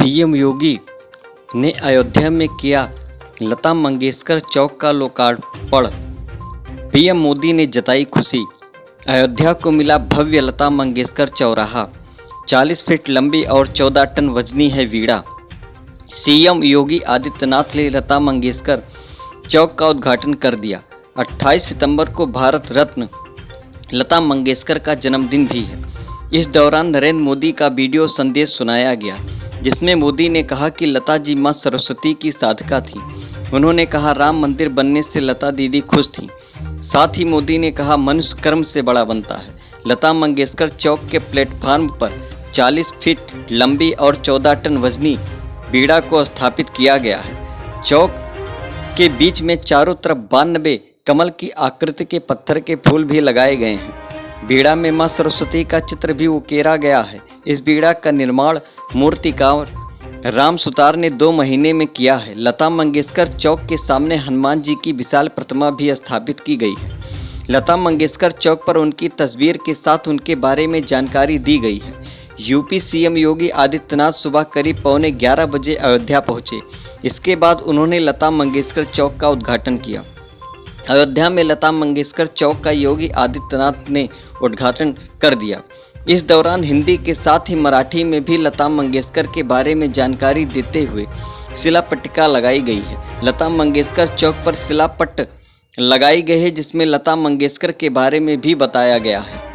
CM योगी ने अयोध्या में किया लता मंगेशकर चौक का लोकार्पण। पीएम मोदी ने जताई खुशी। अयोध्या को मिला भव्य लता मंगेशकर चौराहा। 40 फीट लंबी और 14 टन वजनी है वीणा। सीएम योगी आदित्यनाथ ने लता मंगेशकर चौक का उद्घाटन कर दिया। 28 सितंबर को भारत रत्न लता मंगेशकर का जन्मदिन भी है। इस दौरान नरेंद्र मोदी का वीडियो संदेश सुनाया गया, जिसमें मोदी ने कहा कि लता जी मां सरस्वती की साधका थी। उन्होंने कहा राम मंदिर बनने से लता दीदी खुश थी। साथ ही मोदी ने कहा मनुष्य कर्म से बड़ा बनता है। लता मंगेशकर चौक के प्लेटफार्म पर 40 फीट लंबी और 14 टन वजनी बीड़ा को स्थापित किया गया है। चौक के बीच में चारों तरफ 92 कमल की आकृति के पत्थर के फूल भी लगाए गए हैं। बीड़ा में मां सरस्वती का चित्र भी उकेरा गया है। इस बीड़ा का निर्माण मूर्तिकार राम सुतार ने 2 महीने में किया है। लता मंगेशकर चौक के सामने हनुमान जी की विशाल प्रतिमा भी स्थापित की गई है। लता मंगेशकर चौक पर उनकी तस्वीर के साथ उनके बारे में जानकारी दी गई है। यूपी सीएम योगी आदित्यनाथ सुबह करीब 11:15 बजे अयोध्या पहुंचे। इसके बाद उन्होंने लता मंगेशकर चौक का उद्घाटन किया। अयोध्या में लता मंगेशकर चौक का योगी आदित्यनाथ ने उद्घाटन कर दिया। इस दौरान हिंदी के साथ ही मराठी में भी लता मंगेशकर के बारे में जानकारी देते हुए शिलापट्टिका लगाई गई है। लता मंगेशकर चौक पर शिलापट्ट लगाई गई है, जिसमें लता मंगेशकर के बारे में भी बताया गया है।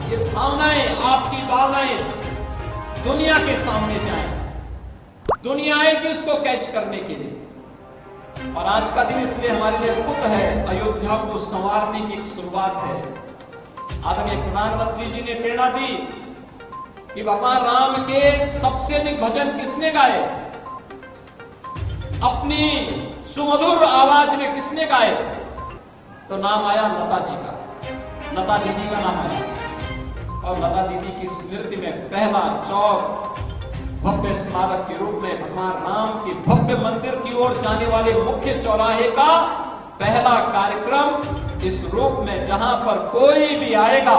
ये भावनाएं, आपकी भावनाएं दुनिया के सामने जाए, दुनिया आएगी उसको कैच करने के लिए। और आज का दिन इसलिए हमारे लिए खुद है, अयोध्या को संवारने की एक शुरुआत है। आदरणीय प्रधानमंत्री जी ने प्रेरणा दी कि भगवान राम के सबसे अधिक भजन किसने गाए, अपनी सुमधुर आवाज में किसने गाए, तो नाम आया लता जी का, लता दीदी का नाम आया। और लता दीदी की स्मृति में पहला चौक भव्य स्मारक के रूप में भगवान राम के भव्य मंदिर की ओर जाने वाले मुख्य चौराहे का पहला कार्यक्रम इस रूप में, जहां पर कोई भी आएगा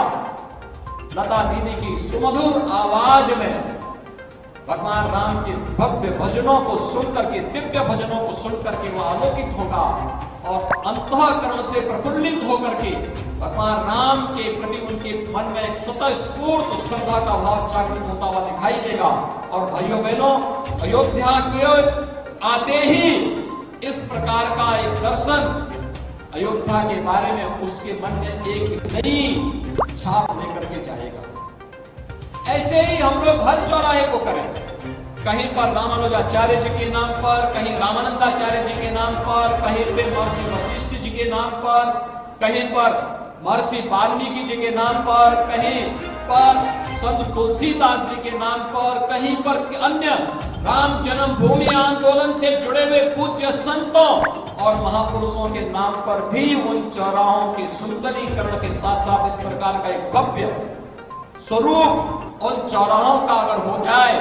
लता दीदी की सुमधुर आवाज में भगवान राम के भव्य भजनों को सुनकर के, दिव्य भजनों को सुनकर के वो आलोकित होगा और अंतःकरण से प्रफुल्लित होकर के भगवान राम के प्रति उनके मन में स्वतःस्फूर्त श्रद्धा का भाव जागृत होता हुआ दिखाई देगा। और भाइयों बहनों, अयोध्या के आते ही इस प्रकार का एक दर्शन अयोध्या के बारे में उसके मन में एक नई छाप लेकर के जाएगा। ऐसे ही हम लोग हर चौराहे को करें, कहीं पर रामानुजाचार्य जी के नाम पर, कहीं रामानंदाचार्य जी के नाम पर, कहीं पे महर्षि वशिष्ठ जी के नाम पर, कहीं पर महर्षि वाल्मीकि जी के नाम पर, कहीं पर संत तुलसीदास जी के नाम पर, कहीं पर अन्य राम जन्मभूमि आंदोलन से जुड़े हुए पूज्य संतों और महापुरुषों के नाम पर भी उन चौराहों की सुंदरीकरण के साथ साथ इस प्रकार का एक भव्य स्वरूप उन चौराहों का अगर हो जाए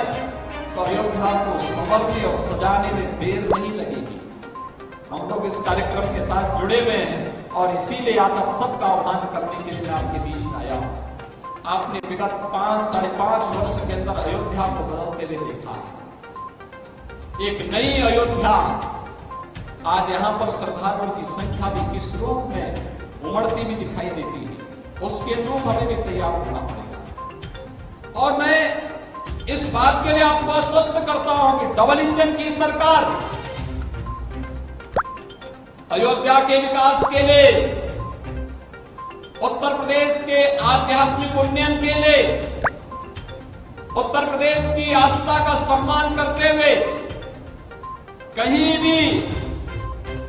तो अयोध्या को संवरने और सजाने में देर नहीं लगेगी। हम लोग इस कार्यक्रम के साथ जुड़े हुए हैं और इसीलिए आप सबका आह्वान करने के लिए आपके बीच आया हूं। आपने विगत 5-5.5 वर्ष के अंदर अयोध्या को बदलते हुए देखा। एक नई अयोध्या आज यहाँ पर श्रद्धालुओं की संख्या भी किस रूप में उमड़ती हुई दिखाई देती है, उसके अनुरूप हमें भी तैयार होना पड़ेगा। और मैं इस बात के लिए आपको आश्वस्त करता हूं कि डबल इंजन की सरकार अयोध्या के विकास के लिए, उत्तर प्रदेश के आध्यात्मिक उन्नयन के लिए, उत्तर प्रदेश की आस्था का सम्मान करते हुए कहीं भी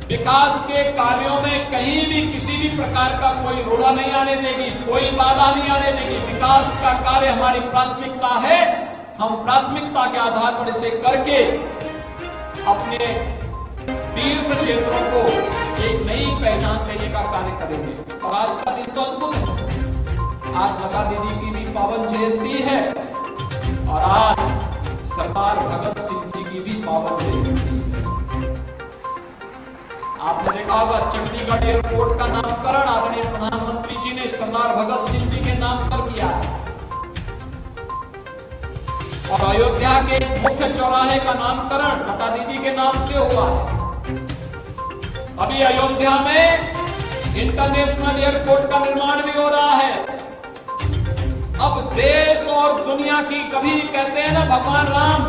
विकास के कार्यों में कहीं भी किसी भी प्रकार का कोई रोड़ा नहीं आने देगी, कोई बाधा नहीं आने देगी। विकास का कार्य हमारी प्राथमिकता है। हम प्राथमिकता के आधार पर इसे करके अपने तीर्थ क्षेत्रों को एक नई पहचान देने का कार्य करेंगे। और आज का दिन तो अद्भुत है। आज लता दीदी की भी पावन जयंती है और आज सरदार भगत सिंह जी की भी पावन जयंती है। आपने देखा होगा चंडीगढ़ एयरपोर्ट का नामकरण आदरणीय प्रधानमंत्री जी ने सरदार भगत सिंह जी के नाम पर किया और अयोध्या के मुख्य चौराहे का नामकरण लता दीदी के नाम से हुआ है। अभी अयोध्या में इंटरनेशनल एयरपोर्ट का निर्माण भी हो रहा है। अब देश और दुनिया की, कभी कहते हैं ना भगवान राम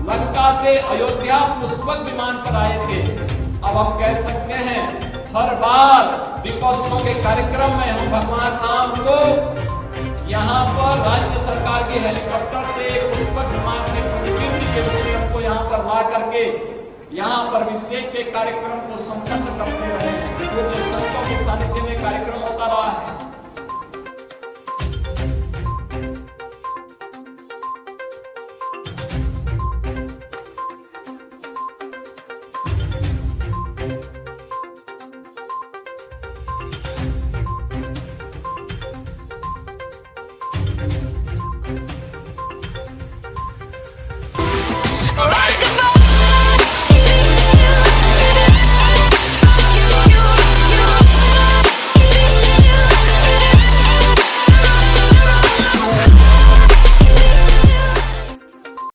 लंका से अयोध्या पुष्पक विमान पर आए थे, अब हम कह सकते हैं हर बार दीपोत्सव के कार्यक्रम में हम भगवान राम को यहाँ पर राज्य सरकार के हेलीकॉप्टर से पुष्पक विमान के प्रतिनिधि के रूप में हमको यहाँ पर ला करके यहाँ पर अभिषेक के कार्यक्रम को संपन्न करते रहे हैं। जो संतों के सानिध्य में कार्यक्रम होता रहा है।